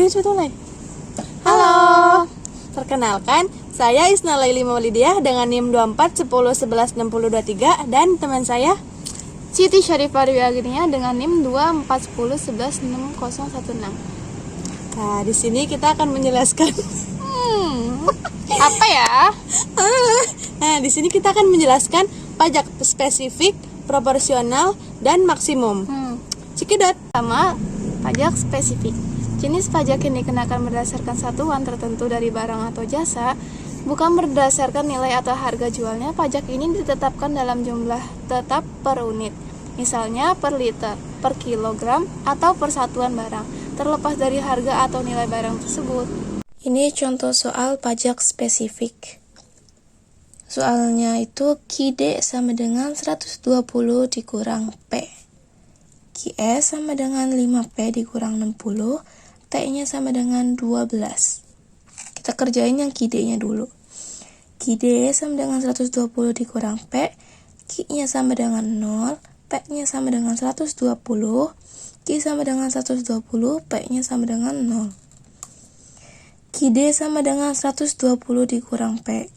Ayo cepat mulai. Halo. Perkenalkan, saya Isna Laili Maulidiah dengan NIM 2410116023 dan teman saya Siti Syarifah Dewi Agnia dengan NIM 2410116016. Nah, di sini kita akan menjelaskan Apa ya? Nah, di sini kita akan menjelaskan pajak spesifik, proporsional, dan maksimum. Cikidot. Pertama, pajak spesifik. Jenis pajak yang dikenakan berdasarkan satuan tertentu dari barang atau jasa, bukan berdasarkan nilai atau harga jualnya. Pajak ini ditetapkan dalam jumlah tetap per unit, misalnya per liter, per kilogram, atau per satuan barang, terlepas dari harga atau nilai barang tersebut. Ini contoh soal pajak spesifik. Soalnya itu QD sama dengan 120 dikurang P. QE sama dengan 5P dikurang 60, T-nya sama dengan 12. Kita kerjain yang QD-nya dulu. QD sama dengan 120 dikurang P, Q-nya sama dengan 0, P-nya sama dengan 120, Q sama dengan 120, P-nya sama dengan 0. QD sama dengan 120 dikurang P.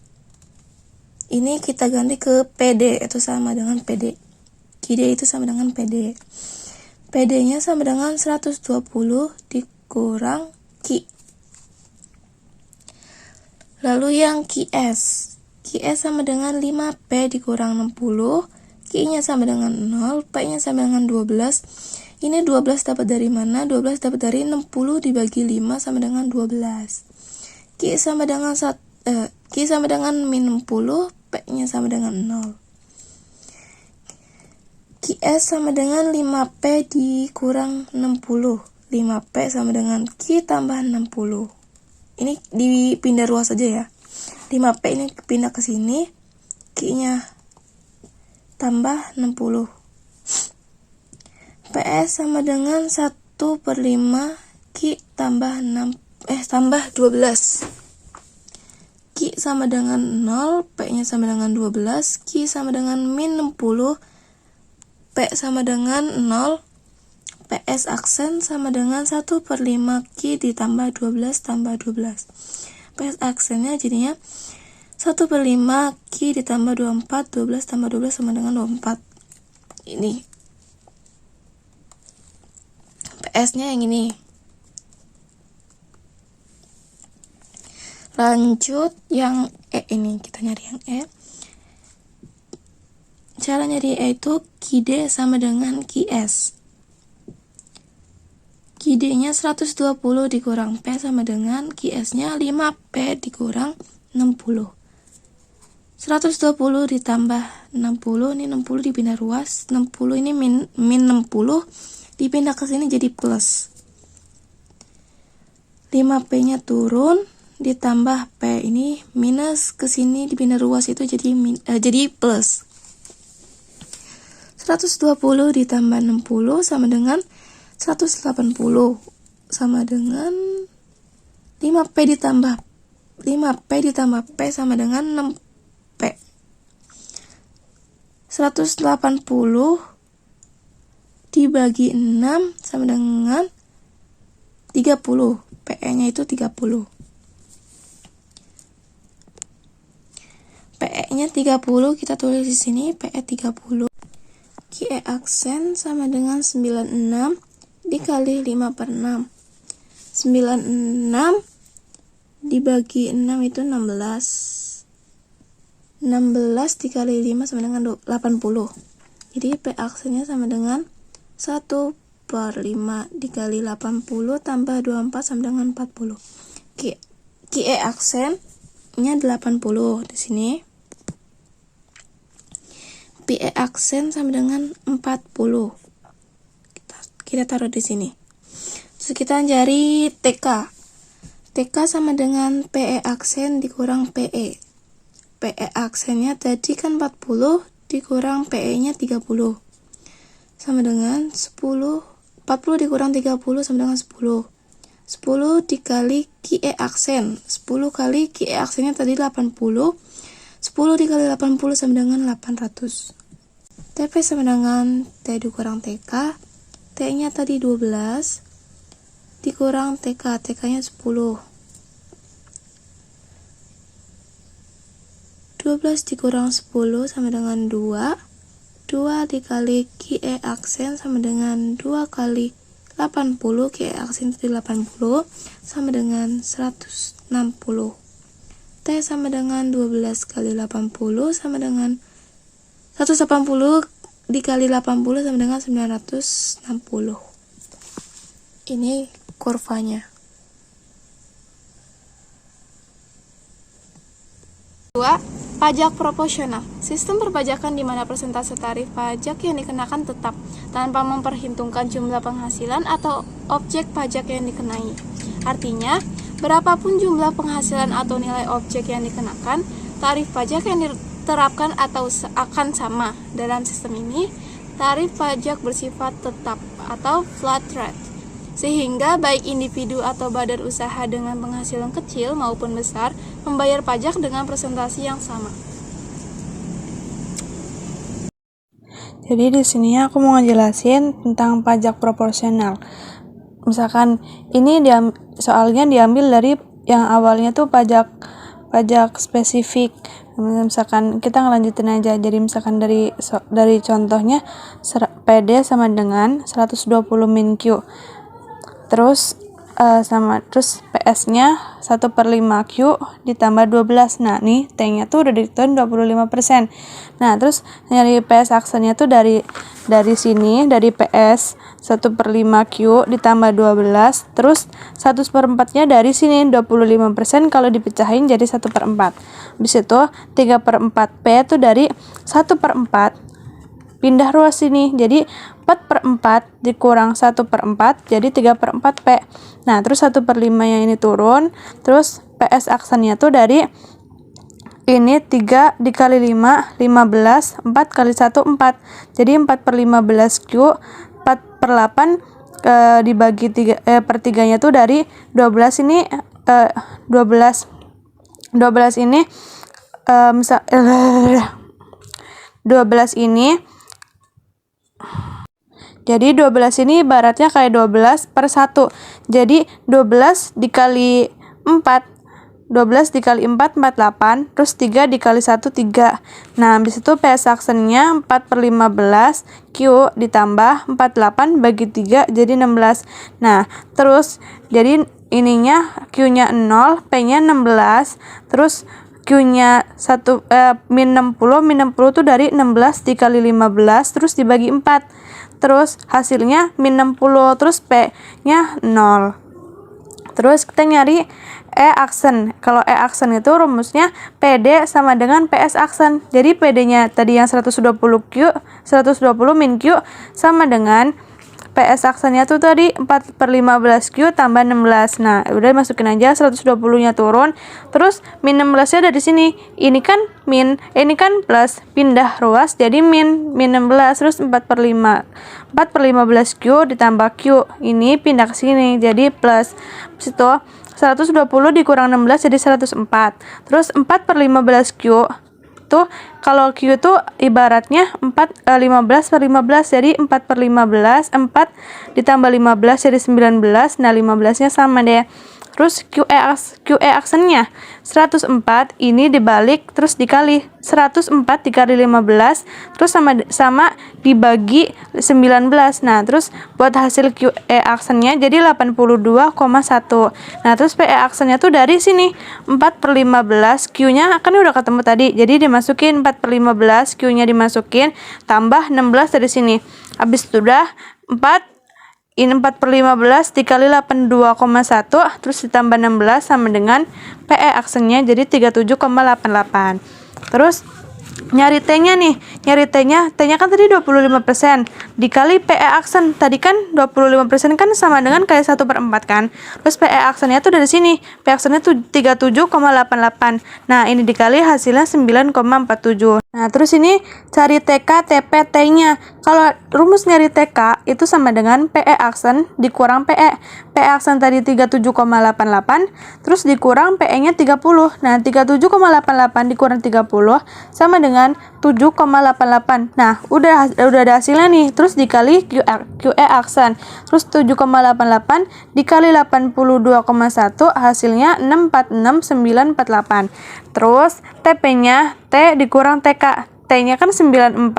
Ini kita ganti ke PD, itu sama dengan PD. QD itu sama dengan PD. PD-nya sama dengan 120 dikurang Q. Lalu yang QS. QS sama dengan 5P dikurang 60, Q-nya sama dengan 0, P-nya sama dengan 12. Ini 12 dapat dari mana? 12 dapat dari 60 dibagi 5 sama dengan 12. Q sama dengan min 60, P-nya sama dengan 0. QS sama dengan 5P dikurang 60. 5P sama dengan Q tambah 60. Ini dipindah ruas saja ya. 5P ini pindah ke sini, Q-nya tambah 60. PS sama dengan 1/5 Q tambah 12. Q sama dengan 0, P-nya sama dengan 12, Q sama dengan min 60, P sama dengan 0, PS aksen sama dengan 1/5 Q ditambah 12 tambah 12. PS aksennya jadinya 1/5 Q ditambah 24, 12 tambah 12 sama dengan 24. Ini PS-nya yang ini. Lanjut yang E ini, kita nyari yang E. Cara nyari E itu QD sama dengan QS. QD-nya 120 dikurang P sama dengan QS-nya 5P dikurang 60. 120 ditambah 60, ini 60 dipindah ruas, 60 ini min 60 dipindah ke sini jadi plus. 5P-nya turun ditambah P, ini minus ke sini dipindah ruas itu jadi plus. 120 ditambah 60 sama dengan 180 sama dengan 5P ditambah P sama dengan 6P. 180 dibagi 6 sama dengan 30. PE-nya itu 30. PE-nya 30 kita tulis di sini, PE 30. QE aksen sama dengan 96 dikali 5/6. 96 dibagi 6 itu 16. 16 dikali 5 sama dengan 80. Jadi P aksennya sama dengan 1/5 dikali 80 tambah 24 sama dengan 40. QE aksennya 80 di sini. PE aksen sama dengan 40. Kita taruh di sini. Terus kita cari TK. TK sama dengan PE aksen dikurang PE. PE aksennya tadi kan 40 dikurang PE-nya 30. Sama dengan 10. 40 dikurang 30 sama dengan 10. 10 dikali QE aksen. 10 kali QE aksennya tadi 80. 10 dikali 80 sama dengan 800. TP sama dengan T dikurang TK. T-nya tadi 12. dikurang TK, TK-nya 10. 12 dikurang 10 sama dengan 2. 2 dikali QE aksen sama dengan 2 kali 80. QE aksen itu 80 sama dengan 160. T sama dengan 12 kali 80 sama dengan 180 dikali 80 sama dengan 960. Ini kurvanya. 2. Pajak proporsional. Sistem perpajakan di mana persentase tarif pajak yang dikenakan tetap tanpa memperhitungkan jumlah penghasilan atau objek pajak yang dikenai. Artinya, berapapun jumlah penghasilan atau nilai objek yang dikenakan, tarif pajak yang diterapkan atau akan sama. Dalam sistem ini, tarif pajak bersifat tetap atau flat rate, sehingga baik individu atau badan usaha dengan penghasilan kecil maupun besar membayar pajak dengan presentasi yang sama. Jadi di sini aku mau ngejelasin tentang pajak proporsional. Misalkan ini soalnya diambil dari yang awalnya tuh pajak spesifik. Misalkan kita ngelanjutin aja. Jadi misalkan dari contohnya PD sama dengan 120 min Q. Terus PS-nya 1/5 Q ditambah 12. Nah, nih T-nya tuh udah ditentuin 25%. Nah, terus nyari PS aksennya tuh dari sini, dari PS 1/5 Q ditambah 12, terus 1/4-nya dari sini 25% kalau dipecahin jadi 1/4. Habis itu 3/4 P itu dari 1/4 pindah ruas sini, jadi 4/4 dikurang 1/4 jadi 3/4 P. Nah, terus 1/5 yang ini turun, terus PS aksennya tuh dari ini 3 dikali 5, 15, 4 kali 1, 4. Jadi 4/15 Q, 4/8 dibagi 3, per 3-nya tuh dari 12 ini, 12 ini, 12 ini, jadi 12 ini ibaratnya kayak 12/1. Jadi 12 dikali 4, 12 dikali 4, 48, terus 3 dikali 1, 3. Nah, habis itu PS aksennya 4/15 Q ditambah 48 bagi 3 jadi 16. Nah, terus jadi ininya Q-nya 0, P-nya 16, terus Q-nya min 60 tuh dari 16 dikali 15 terus dibagi 4. Terus hasilnya min 60, terus P-nya 0. Terus kita nyari E aksen. Kalau E aksen itu rumusnya PD sama dengan PS aksen. Jadi PD-nya tadi yang 120 min Q sama dengan PS aksennya tuh tadi 4/15 Q tambah 16. Nah, udah masukin aja 120-nya turun. Terus min 16-nya dari sini. Ini kan min, ini kan plus. Pindah ruas jadi min 16 terus 4/15 Q ditambah Q. Ini pindah ke sini jadi plus. Habis itu 120 dikurang 16 jadi 104. Terus 4/15 Q tuh kalau Q tuh ibaratnya 15/15 jadi 4/15, 4 ditambah 15 jadi 19. Nah, 15-nya sama deh. Terus QE aksennya 104 ini dibalik terus dikali 104 dikali 15 terus sama dibagi 19. Nah, terus buat hasil QE aksennya jadi 82,1. Nah, terus PE aksennya tuh dari sini 4/15 Q-nya kan udah ketemu tadi. Jadi dimasukin 4/15 Q-nya dimasukin tambah 16 dari sini. Habis itu udah 4 ini 4/15 dikali 82,1 terus ditambah 16 sama dengan PE aksennya jadi 37,88. Terus nyari T-nya nih. Nyari T-nya kan tadi 25% dikali PE aksen. Tadi kan 25% kan sama dengan kayak 1/4 kan. Terus PE aksennya tuh dari sini. PE aksennya tuh 37,88. Nah, ini dikali hasilnya 9,47. Nah, terus ini cari TK, TP, T-nya. Kalau rumus nyari TK itu sama dengan PE aksen dikurang PE. PE aksen tadi 37,88, terus dikurang PE-nya 30. Nah, 37,88 dikurang 30 sama dengan 7,88. Nah, udah ada hasilnya nih. Terus dikali QE aksen. Terus 7,88 dikali 82,1 hasilnya 646,948. Terus TP-nya T dikurang TK. T-nya kan 9,47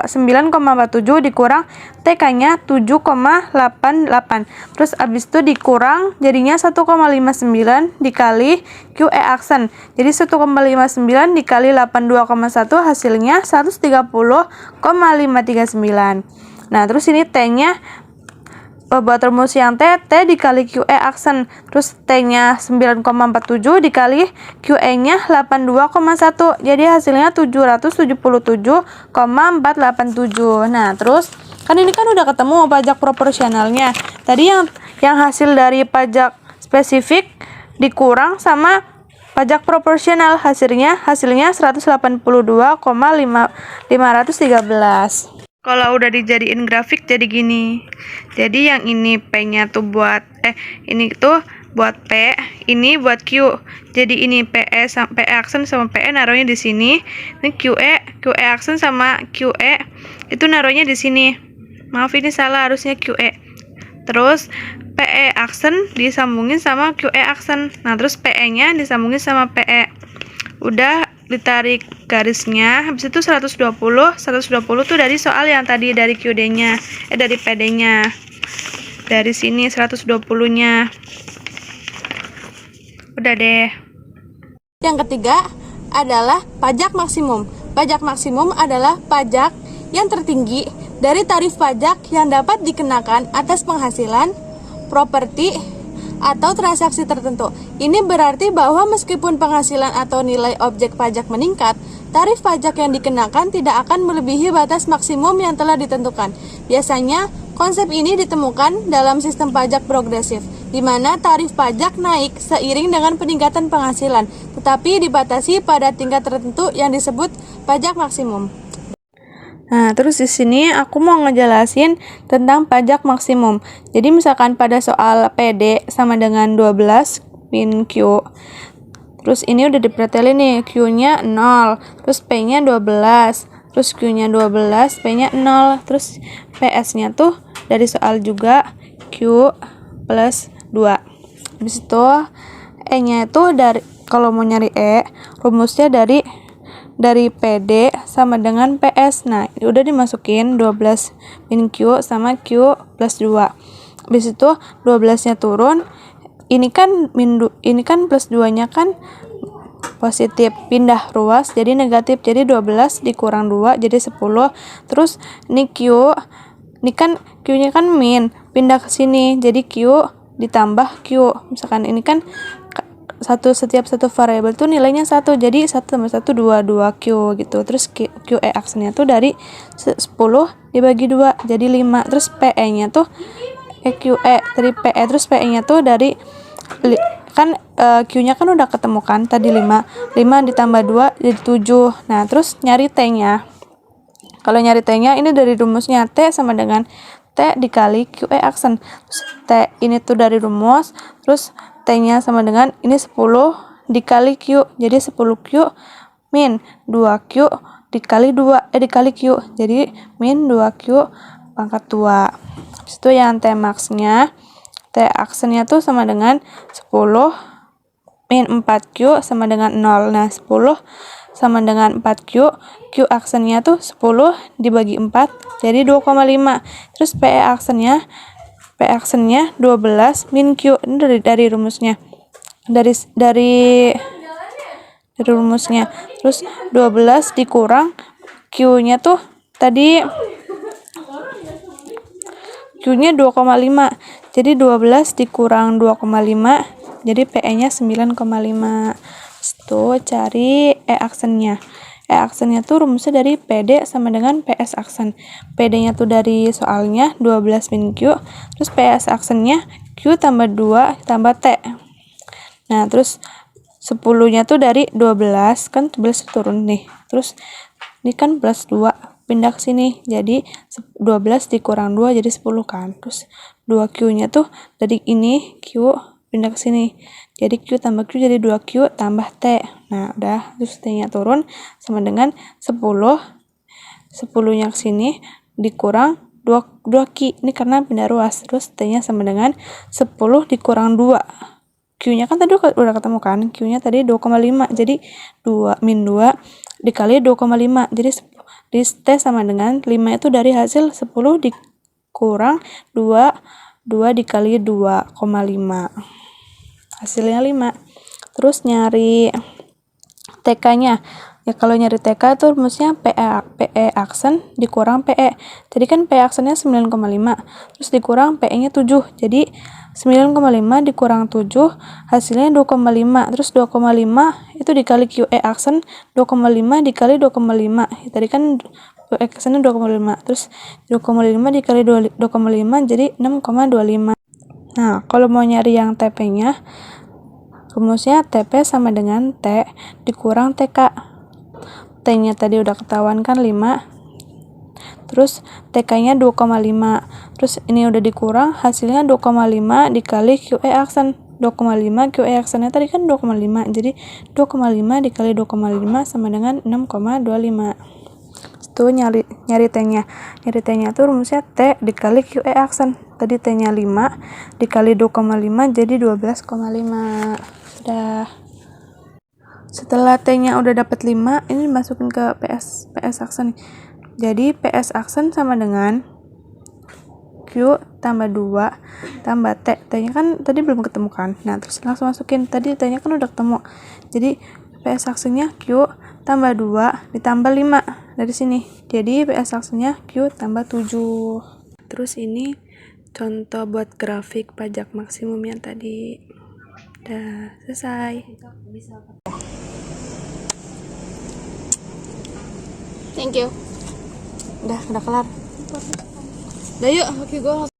dikurang TK-nya 7,88. Terus abis itu dikurang jadinya 1,59 dikali QE aksen. Jadi 1,59 dikali 82,1 hasilnya 130,539. Nah, terus ini T-nya buat rumus yang T dikali QE aksen. Terus T-nya 9,47 dikali QE-nya 82,1. Jadi hasilnya 777,487. Nah, terus kan ini kan udah ketemu pajak proporsionalnya. Tadi yang hasil dari pajak spesifik dikurang sama pajak proporsional, hasilnya 182,513. Kalau udah dijadiin grafik jadi gini. Jadi yang ini P-nya tuh buat ini tuh buat P, ini buat Q. Jadi ini PE aksen sama PE naruhnya di sini. Ini QE aksen sama QE itu naruhnya di sini. Maaf ini salah, harusnya QE. Terus PE aksen disambungin sama QE aksen. Nah, terus PE-nya disambungin sama PE. Udah ditarik garisnya, habis itu 120 tuh dari soal yang tadi dari QD-nya, dari PD-nya. Dari sini 120-nya. Udah deh. Yang ketiga adalah pajak maksimum. Pajak maksimum adalah pajak yang tertinggi dari tarif pajak yang dapat dikenakan atas penghasilan, properti, atau transaksi tertentu. Ini berarti bahwa meskipun penghasilan atau nilai objek pajak meningkat, tarif pajak yang dikenakan tidak akan melebihi batas maksimum yang telah ditentukan. Biasanya, konsep ini ditemukan dalam sistem pajak progresif, di mana tarif pajak naik seiring dengan peningkatan penghasilan, tetapi dibatasi pada tingkat tertentu yang disebut pajak maksimum. Nah, terus di sini aku mau ngejelasin tentang pajak maksimum. Jadi misalkan pada soal PD sama dengan 12 min Q. Terus ini udah dipretelin nih, Q-nya 0, terus P-nya 12, terus Q-nya 12, P-nya 0, terus PS-nya tuh dari soal juga Q plus 2. Habis itu E-nya itu dari, kalau mau nyari E, rumusnya dari PD sama dengan PS. Nah, udah dimasukin 12 min Q sama Q plus 2. Habis itu 12-nya turun. Ini kan plus 2-nya kan positif, pindah ruas jadi negatif. Jadi 12 dikurang 2 jadi 10. Terus ini Q, ini kan Q-nya kan min, pindah ke sini. Jadi Q ditambah Q. Misalkan ini kan setiap satu variabel tuh nilainya 1, jadi 1 tambah 1 2Q gitu. Terus QE aksennya tuh dari 10 dibagi 2 jadi 5. Terus PE-nya tuh QE dari PE, terus PE-nya tuh dari kan Q-nya kan udah ketemu kan tadi 5 ditambah 2 jadi 7. Nah, terus nyari T-nya. Kalau nyari T-nya ini dari rumusnya T sama dengan T dikali QE aksen. Terus T ini tuh dari rumus, terus T-nya sama dengan ini 10 dikali Q. Jadi 10Q min 2Q dikali Q. Jadi min 2Q pangkat 2. Habis itu yang T max-nya, T aksennya tuh sama dengan 10 min 4Q sama dengan 0. Nah, 10 sama dengan 4Q. Q aksennya tuh 10 dibagi 4 jadi 2,5. Terus PE aksennya 12 min Q. Ini dari rumusnya. Dari rumusnya. Terus 12 dikurang Q-nya tuh tadi Q-nya 2,5. Jadi 12 dikurang 2,5 jadi PE-nya 9,5. Tuh cari E aksennya. E aksennya tuh rumusnya dari PD sama dengan PS aksen. PD-nya tuh dari soalnya 12 min Q, terus PS aksennya Q tambah 2 tambah T. Nah, terus 10-nya tuh dari 12, kan 12 turun nih. Terus ini kan plus 2. pindah ke sini. Jadi 12 dikurang 2 jadi 10 kan. Terus 2Q-nya tuh dari ini Q pindah ke sini. Jadi Q tambah Q jadi 2Q tambah T. Nah, udah. Terus T-nya turun sama dengan 10. 10-nya ke sini dikurang 2Q. Ini karena pindah ruas. Terus T-nya sama dengan 10 dikurang 2. Q-nya kan tadi udah ketemu kan. Q-nya tadi 2,5. Jadi 2 min 2 dikali 2,5. Jadi di T sama dengan 5 itu dari hasil 10 dikurang 2 dikali 2,5. Hasilnya 5. Terus nyari TK-nya. Ya kalau nyari TK itu rumusnya PE aksen dikurang PE. Jadi kan PE aksennya 9,5. Terus dikurang PE-nya 7. Jadi 9,5 dikurang 7 hasilnya 2,5. Terus 2,5 itu dikali QE aksen 2,5 dikali 2,5. Ya, tadi kan QE aksennya 2,5. Terus 2,5 dikali 2,5 jadi 6,25. Nah, kalau mau nyari yang TP-nya, rumusnya TP sama dengan T dikurang TK. T-nya tadi udah ketahuan kan 5. Terus TK-nya 2,5. Terus ini udah dikurang, hasilnya 2,5 dikali QE aksen. 2,5 QE aksennya tadi kan 2,5. Jadi 2,5 dikali 2,5 sama dengan 6,25. Itu nyari T-nya. Nyari T-nya tuh rumusnya T dikali QE aksen. Tadi T-nya 5 dikali 2,5 jadi 12,5. Udah. Setelah T-nya udah dapat 5, ini dimasukin ke PS aksen. Jadi PS aksen sama dengan Q tambah 2 tambah T. T-nya kan tadi belum ketemu kan. Nah, terus langsung masukin. Tadi T-nya kan udah ketemu. Jadi PS aksennya Q tambah 2 ditambah 5 dari sini. Jadi PS aksennya Q tambah 7. Terus ini contoh buat grafik pajak maksimum yang tadi. Udah selesai. Thank you. Udah kelar. Udah yuk, oke gue